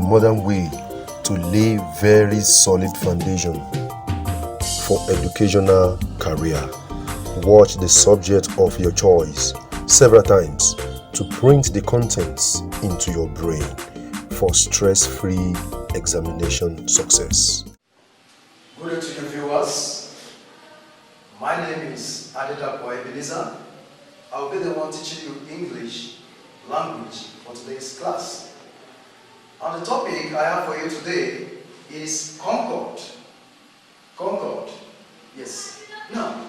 modern way to lay very solid foundation for educational career. Watch the subject of your choice several times to print the contents into your brain for stress-free examination success. Good day to you viewers. My name is Adedapo Ebenezer. I'll be the one teaching you English language for today's class. And the topic I have for you today is Concord. Concord. Yes. Now,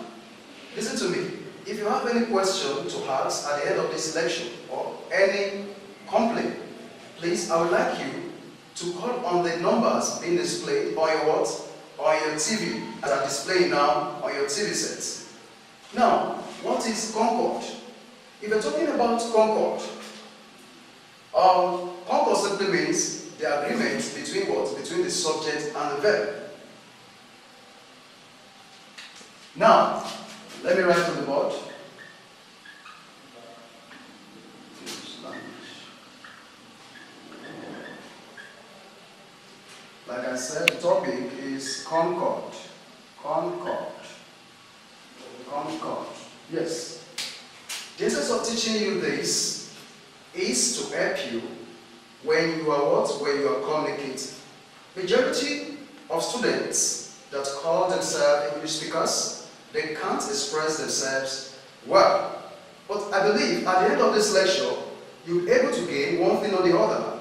listen to me. If you have any question to ask at the end of this lecture or any complaint, please, I would like you to call on the numbers being displayed on your what? On your TV, as I'm displaying now on your TV sets. Now, what is Concord? If you're talking about Concord, Concord simply means the agreement between what? Between the subject and the verb. Now, let me write on the board. Like I said, the topic is Concord. Concord. Concord. Yes. The essence of teaching you this is to help you when you are what? When you are communicating. Majority of students that call themselves English speakers, they can't express themselves well. But I believe at the end of this lecture, you'll be able to gain one thing or the other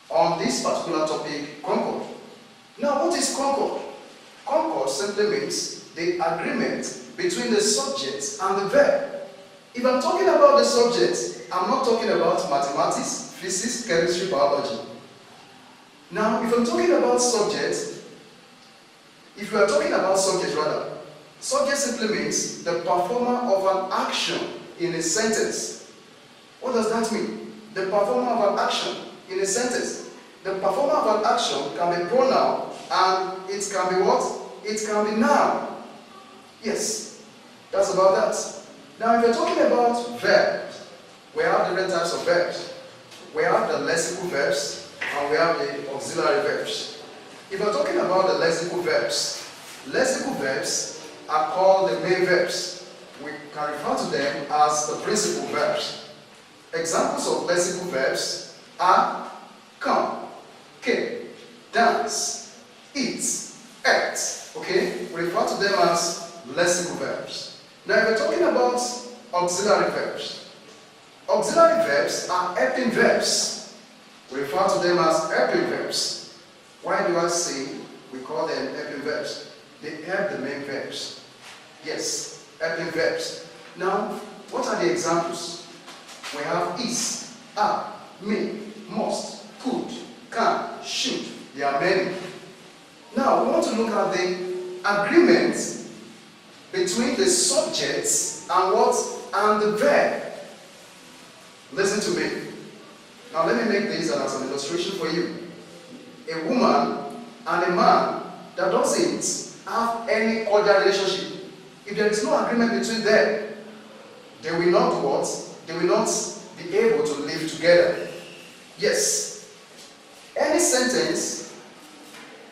on this particular topic, Concord. Now, what is Concord? Concord simply means the agreement between the subject and the verb. If I'm talking about the subject, I'm not talking about mathematics, physics, chemistry, biology. Now, if I'm talking about subject, if you are talking about subject rather, subject simply means the performer of an action in a sentence. What does that mean? The performer of an action in a sentence. The performer of an action can be pronoun and it can be what? It can be noun. Yes, that's about that. Now, if you're talking about verbs, we have different types of verbs. We have the lexical verbs and we have the auxiliary verbs. If you're talking about the lexical verbs are called the main verbs. We can refer to them as the principal verbs. Examples of lexical verbs are come, came, dance, eat, act. Okay? We refer to them as lexical verbs. Now, if we're talking about auxiliary verbs are helping verbs. We refer to them as helping verbs. Why do I say we call them helping verbs? They help the main verbs. Yes, helping verbs. Now, what are the examples? We have is, are, may, must, could, can, should. There are many. Now, we want to look at the agreement between the subjects and what? And the verb. Listen to me. Now, let me make this as an illustration for you. A woman and a man that doesn't have any cordial relationship, if there is no agreement between them, they will not do what? They will not be able to live together. Yes. Any sentence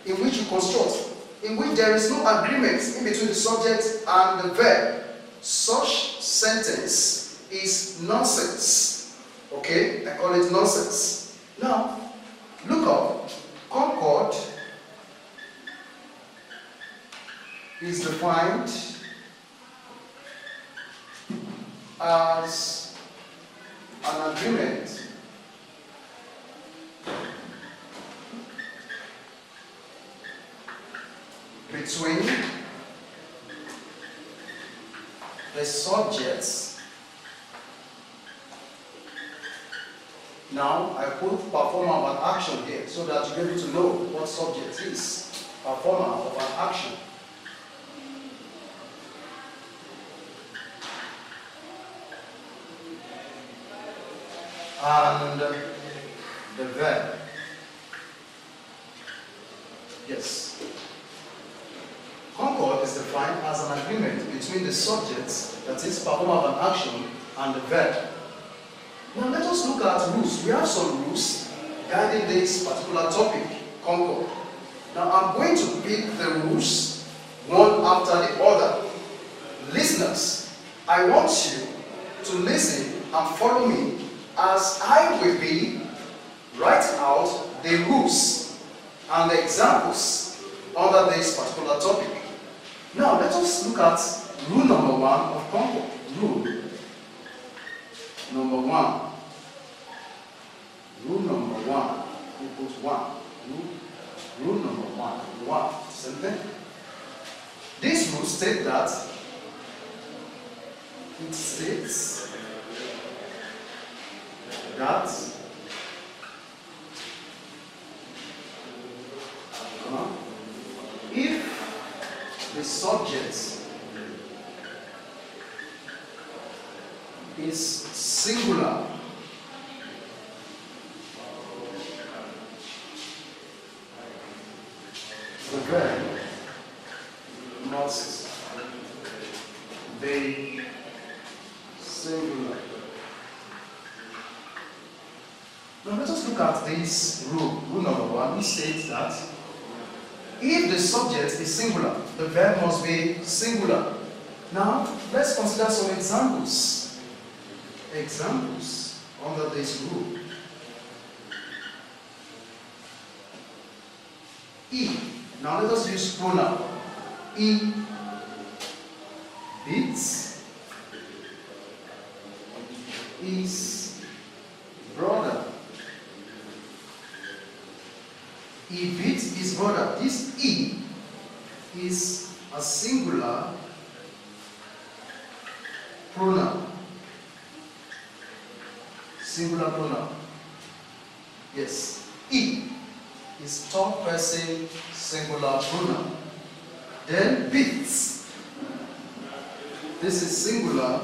in which you construct, in which there is no agreement in between the subject and the verb, such sentence is nonsense. Okay? I call it nonsense. Now, look up. Concord is defined as an agreement between the subjects. Now, I put performer of an action here so that you're able to know what subject is. Performer of an action. And the verb. Yes. Concord is defined as an agreement between the subjects, that is, performer of an action, and the verb. Now let us look at rules. We have some rules guiding this particular topic, Concord. Now I'm going to pick the rules one after the other. Listeners, I want you to listen and follow me as I will be writing out the rules and the examples under this particular topic. Now let us look at rule number 1 of Concord. Rule number 1. Rule number 1. We put 1. Rule number 1. 1. Same thing. This rule states that if the subject is singular, the verb must be singular. Now let us look at this rule. Rule number 1, which states that if the subject is singular, the verb must be singular. Now let's consider some examples. Examples under this rule. E. Now let us use pronoun. E beats his brother. He beats his brother. This E is a singular pronoun. Singular pronoun. Yes. E is third person singular pronoun. Then beats. This is singular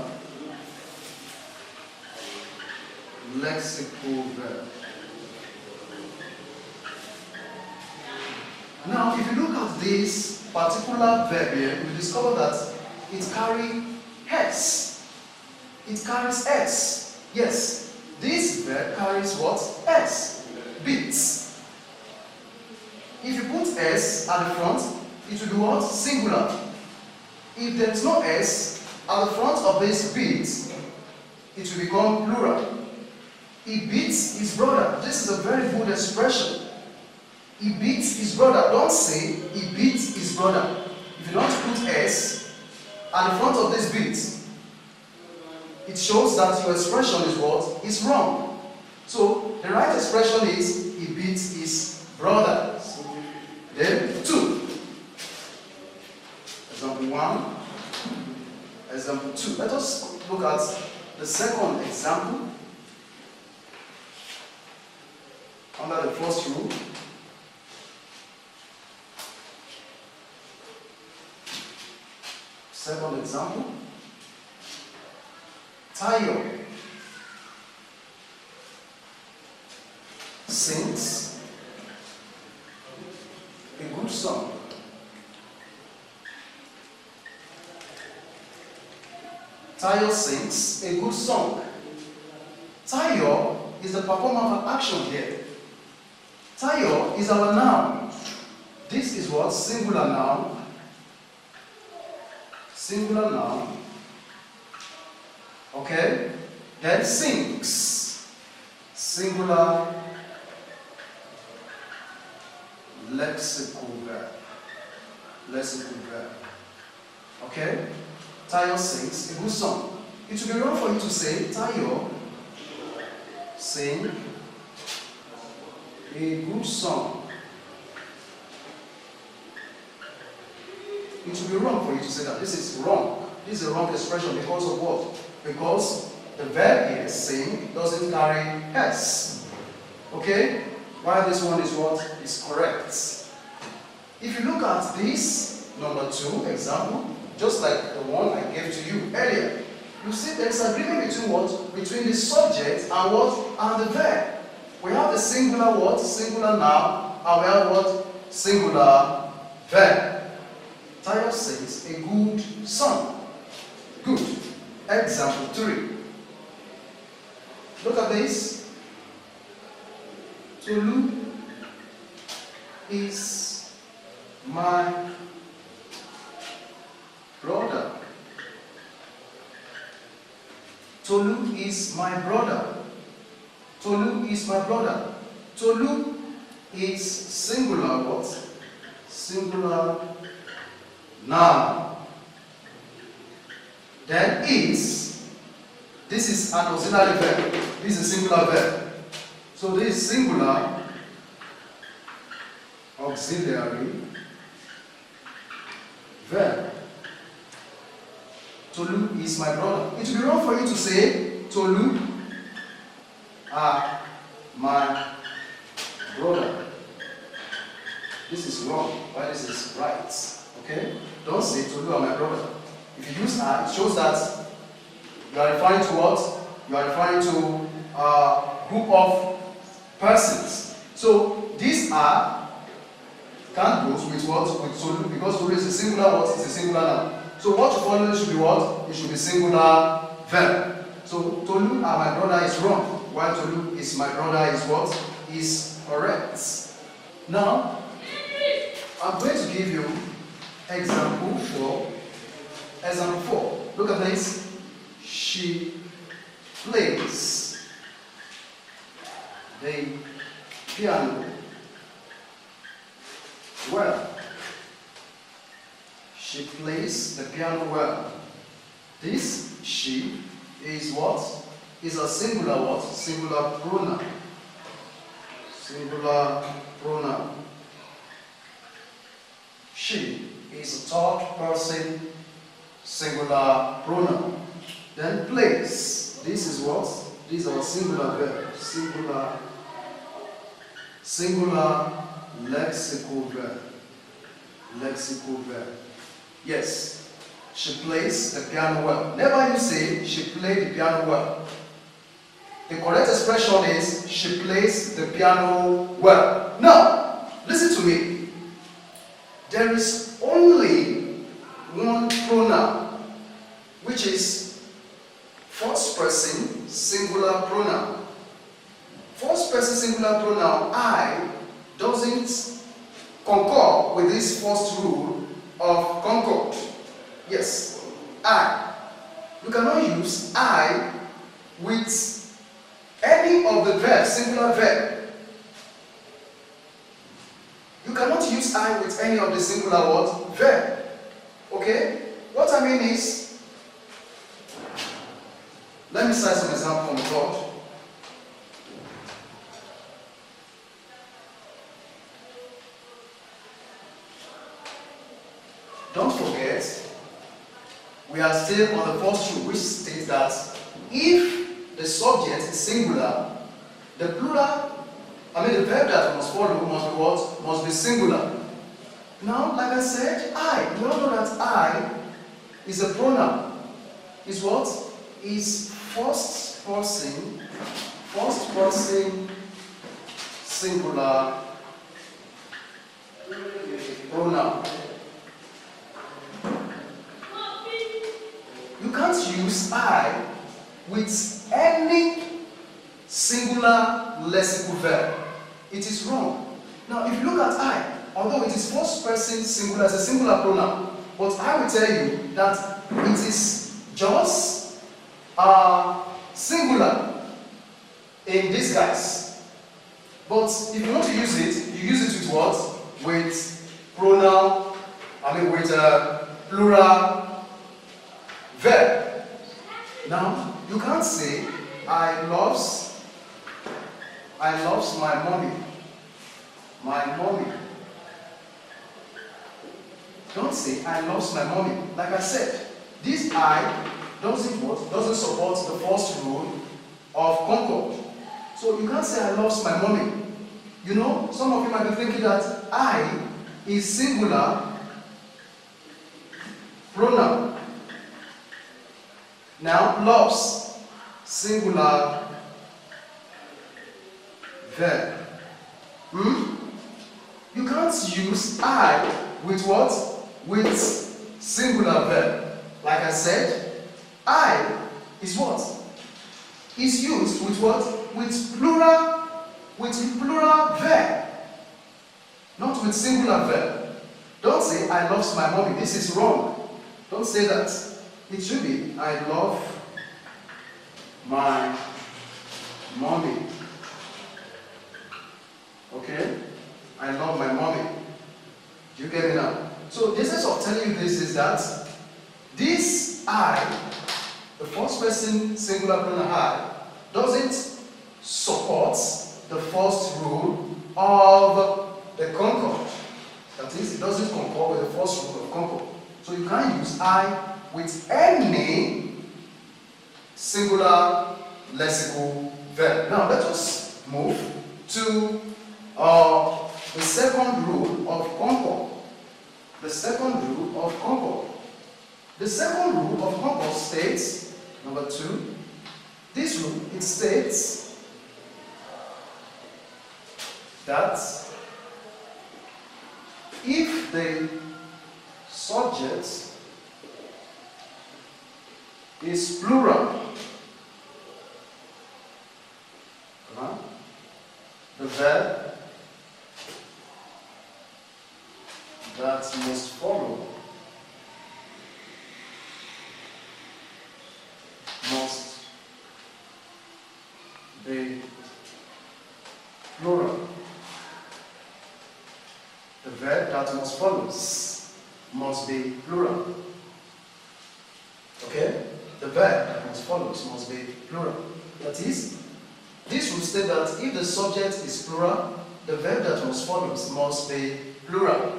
lexical verb. Now, if you look at this particular verb here, we discover that it carries S. It carries S. Yes, this verb carries what? S. Beats. If you put S at the front, it will be what? Singular. If there is no S at the front of this beats, it will become plural. He beats his brother. This is a very good expression. He beats his brother. Don't say he beats his brother. If you don't put S at the front of this beat, it shows that your expression is what? Is wrong. So the right expression is he beats his brother. Then 2. Example 1. Example 2. Let us look at the second example under the first rule. Second example. Tayo sings a good song. Tayo sings a good song. Tayo is the performer of an action here. Tayo is our noun. This is what? Singular noun. Singular noun. Okay? Then sings. Singular lexical verb. Lexical verb. Okay? Tayo sings a good song. It would be wrong for you to say Tayo sing a good song. It would be wrong for you to say that. This is wrong. This is a wrong expression because of what? Because the verb here, sing, doesn't carry S. Okay? While this one is what? Is correct. If you look at this number 2 example, just like the one I gave to you earlier, you see there is agreement between what? Between the subject and what? And the verb. We have the singular what? Singular noun, and we have what? Singular verb. Tayo sings a good song. Good. Example 3. Look at this. Tolu is my brother. Tolu is my brother. Tolu is my brother. Tolu is singular what? Singular noun. Then is, this is an auxiliary verb. This is a singular verb. So this is singular auxiliary verb. Tolu is my brother. It will be wrong for you to say Tolu are my brother. This is wrong, while this is right. Okay? Don't say Tolu are my brother. If you use are, it shows that you are referring to what? You are referring to a group of persons. So these are can't go with what? With Tolu, because Tolu is a singular what? It's a singular noun. So what you follow should be what? It should be singular verb. So Tolu are my brother is wrong, while Tolu is my brother is what? Is correct. Now, I'm going to give you example 4. Example 4. Look at this. She plays the piano well. She plays the piano well. This she is what? Is a singular what? Singular pronoun. Singular pronoun. She is a third person singular pronoun. Then plays. This is what? These are singular verb. Singular lexical verb. Lexical verb. Yes. She plays the piano well. Never you say she played the piano well. The correct expression is she plays the piano well. Now, listen to me. There is only one pronoun, which is first person singular pronoun. First person singular pronoun I doesn't concur with this first rule of Concord. Yes, I. You cannot use I with any of the verbs, singular verb. You cannot use I with any of the singular what? Verb. Okay? What I mean is, let me cite some example from God. Don't forget, we are still on the first rule, which states that if the subject is singular, the plural, the verb that must follow must be what? Must be singular. Now, like I said, I. You all know that I is a pronoun. Is what? Is first person singular pronoun. You can't use I with any singular lexical verb. It is wrong. Now, if you look at I, although it is first person singular, it's a singular pronoun, but I will tell you that it is just singular in disguise. But if you want to use it, you use it with what? With pronoun, with plural verb. Now, you can't say, I loves my mommy. My mommy. Don't say, I loves my mommy. Like I said, this I doesn't support the first rule of Concord. So you can't say, I loves my mommy. You know, some of you might be thinking that I is singular pronoun. Now, loves, singular verb. You can't use I with what? With singular verb. Like I said, I is what? Is used with what? With plural with plural verb, not with singular verb. Don't say, I love my mommy. This is wrong. Don't say that. It should be, I love my mommy. Okay? I love my mommy. Do you get it now? So the essence of telling you this is that this I, the first person singular pronoun I, doesn't support the first rule of the Concord. That is, it doesn't concord with the first rule of Concord. So you can't use I with any singular lexical verb. Now let us move to the second rule of Concord. The second rule of Concord. The second rule of Concord states, number 2, this rule, it states that if the subject is plural, the verb that must follow must be plural. The verb that must follow must be plural. Okay? The verb that must follow must be plural. That is, this will state that if the subject is plural, the verb that must follow must be plural.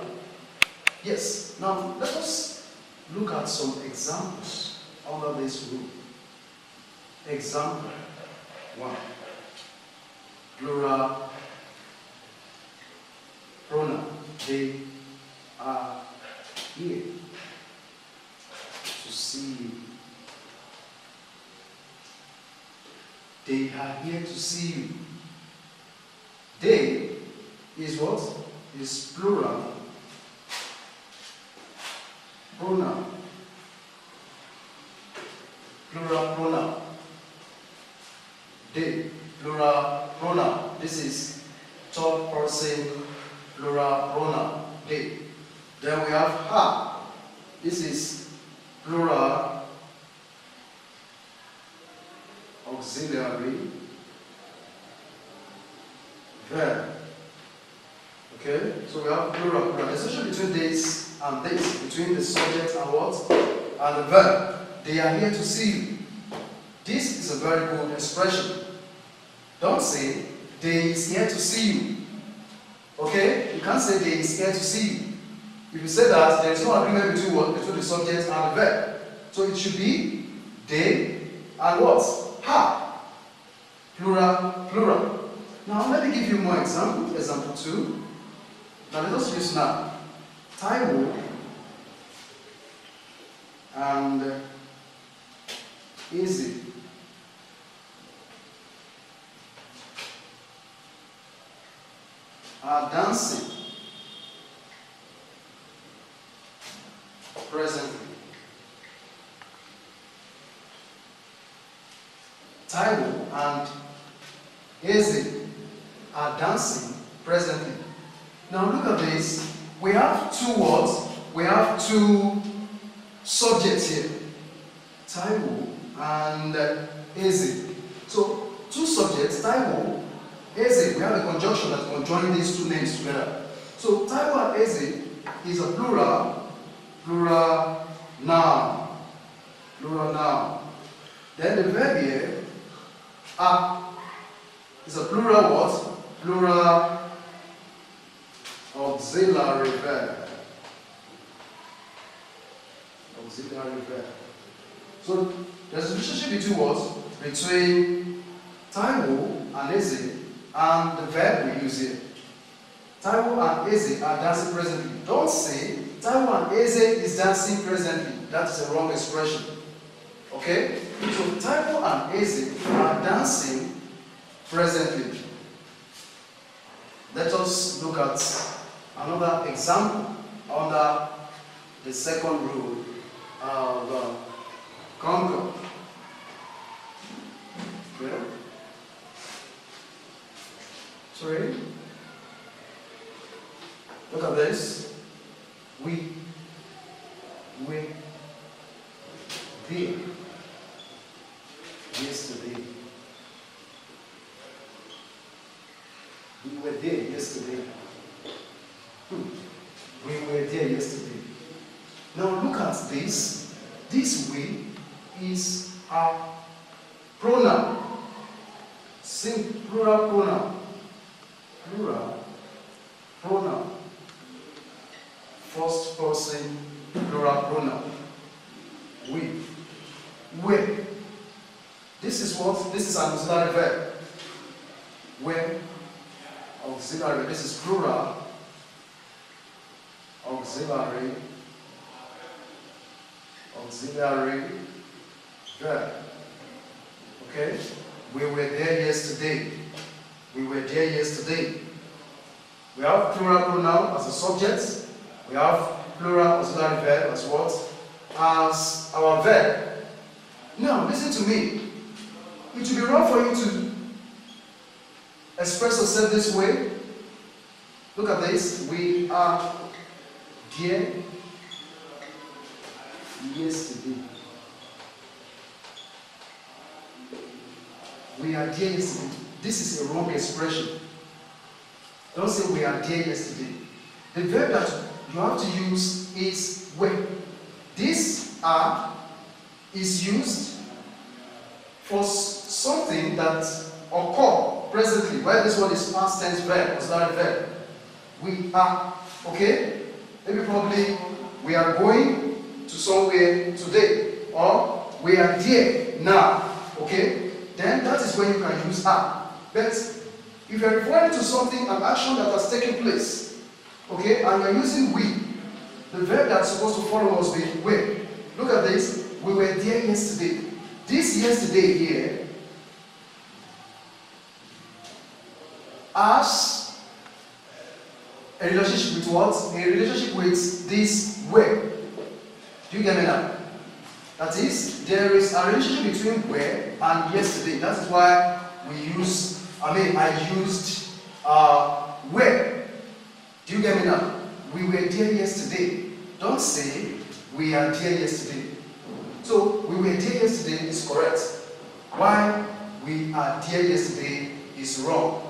Yes. Now, let us look at some examples under this rule. Example 1. Plural pronoun. They are here to see you. They are here to see you. They is what? Is plural pronoun. Plural pronoun. They, plural pronoun. This is third person plural pronoun. They. Then we have her. This is plural auxiliary verb. Okay? So we have plural. The distinction between this and this, between the subject and what? And the verb. They are here to see you. This is a very good expression. Don't say, they is here to see you. Okay? You can't say they is here to see you. If you say that, there is no agreement between what? Between the subject and the verb. So it should be they and what? Her. Plural, plural. Now let me give you more example. Example 2. Now let us use now. Taiwo and Easy. Are dancing presently. Taiwo and Easy are dancing presently. Now look at this. We have two words. We have two subjects here. Taiwo and Easy. So two subjects, Taiwo, Easy. We have a conjunction that conjoin these two names together. So Taiwo and Easy is a plural noun. Plural noun. Then the verb here is a plural what? Plural auxiliary verb. Auxiliary verb. So there's a relationship between what? Between Taiwo and Easy and the verb we use here. Taiwo and Easy are dancing presently. Don't say Taiwo and Easy is dancing presently. That is a wrong expression. Okay? So Taiwo and Easy are dancing presently. Let us look at another example under the second rule of Concord. Okay. were there yesterday. We were there yesterday. We were there yesterday. Now look at this. This we is a pronoun. Plural pronoun. Plural pronoun. First person plural pronoun. We. Where. This is what? This is an auxiliary verb. Where. Auxiliary. This is plural. Auxiliary verb. Okay? We were there yesterday. We were there yesterday. We have plural pronoun as a subject. We have plural auxiliary verb as what? As our verb. Now, listen to me. It will be wrong for you to express yourself this way. Look at this. We are there yesterday. We are there yesterday. This is a wrong expression. Don't say we are there yesterday. The verb that you have to use is were. This are is used for something that occur presently, where this one is past tense verb, auxiliary verb. We are, okay? Maybe probably we are going to somewhere today, or we are there now, okay? Then that is when you can use are. But if you are referring to something, an action that has taken place, okay, and you are using we, the verb that's supposed to follow must be were. Look at this. We were there yesterday. This yesterday here has a relationship with what? A relationship with this were. Do you get me now? That is, there is a relationship between were and yesterday. That is why we use, I used were. Do you get me now? We were there yesterday. Don't say we are there yesterday. So, we were there yesterday is correct. Why we are there yesterday is wrong.